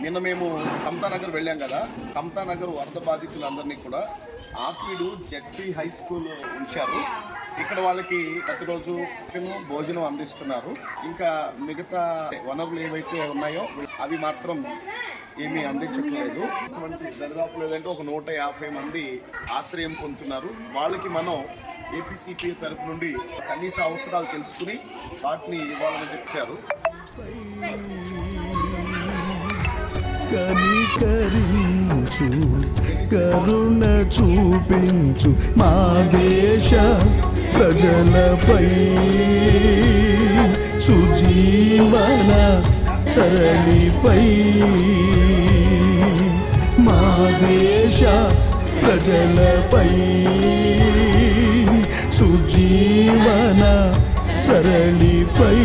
నిన్న మేము సమతానగర్ వెళ్ళాం కదా. సమతానగర్ వరద బాధితులందరినీ కూడా ఆక్విడు జెడ్పీ హై స్కూల్ ఉంచారు. ఇక్కడ వాళ్ళకి ప్రతిరోజు భోజనం అందిస్తున్నారు. ఇంకా మిగతా వనరులు ఏవైతే ఉన్నాయో అవి మాత్రం ఏమీ అందించట్లేదు. ఇటువంటి దరిదాపు లేదంటే ఒక 150 మంది ఆశ్రయం పొందుతున్నారు. వాళ్ళకి మనం ఏపీసీపీ తరపు నుండి కనీస అవసరాలు తెలుసుకుని వాటిని ఇవ్వాలని చెప్పారు. కనికరించు కరుణ చూపించు మా దేశ ప్రజలపై, సుజీవన సరళిపై, మా దేశ ప్రజలపై, సుజీవన సరళిపై.